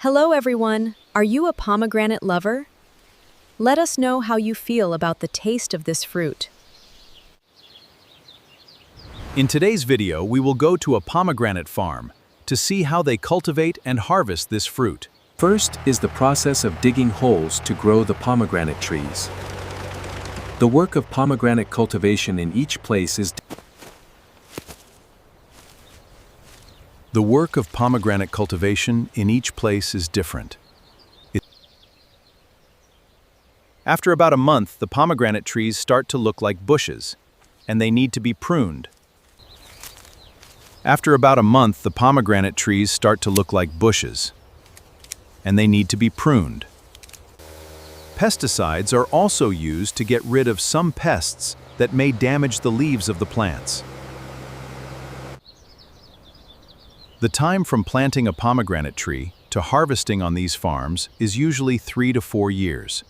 Hello everyone! Are you a pomegranate lover? Let us know how you feel about the taste of this fruit. In today's video, we will go to a pomegranate farm to see how they cultivate and harvest this fruit. First is the process of digging holes to grow the pomegranate trees. The work of pomegranate cultivation in each place is different. After about a month, the pomegranate trees start to look like bushes, and they need to be pruned. Pesticides are also used to get rid of some pests that may damage the leaves of the plants. The time from planting a pomegranate tree to harvesting on these farms is usually 3 to 4 years.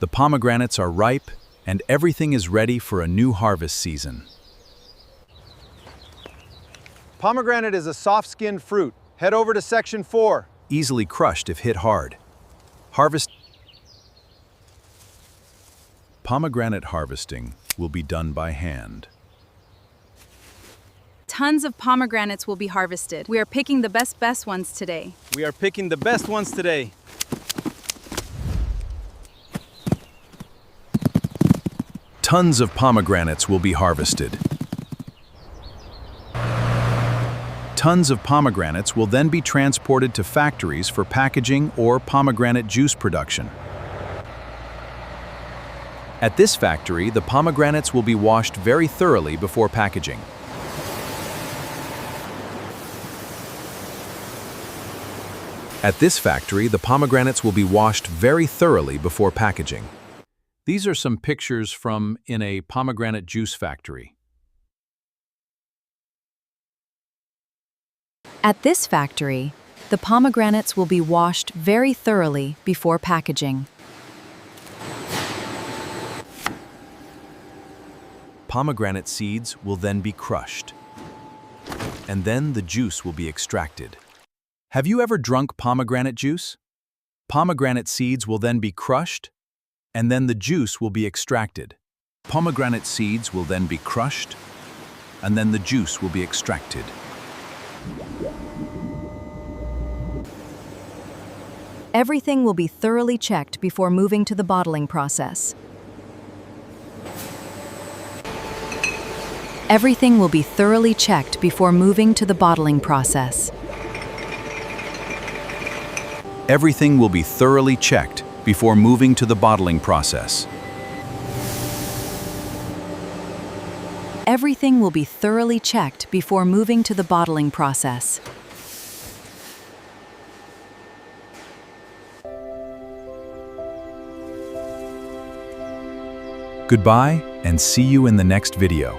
The pomegranates are ripe and everything is ready for a new harvest season. Pomegranate is a soft-skinned fruit. Head over to section 4. Easily crushed if hit hard. Pomegranate harvesting will be done by hand. Tons of pomegranates will be harvested. We are picking the best ones today. Tons of pomegranates will be harvested. Tons of pomegranates will then be transported to factories for packaging or pomegranate juice production. At this factory, the pomegranates will be washed very thoroughly before packaging. These are some pictures from in a pomegranate juice factory. At this factory, the pomegranates will be washed very thoroughly before packaging. Pomegranate seeds will then be crushed, and then the juice will be extracted. Have you ever drunk pomegranate juice? Pomegranate seeds will then be crushed, and then the juice will be extracted. Pomegranate seeds will then be crushed, and then the juice will be extracted. Everything will be thoroughly checked before moving to the bottling process. Everything will be thoroughly checked before moving to the bottling process. Everything will be thoroughly checked before moving to the bottling process. Everything will be thoroughly checked before moving to the bottling process. Goodbye, and see you in the next video.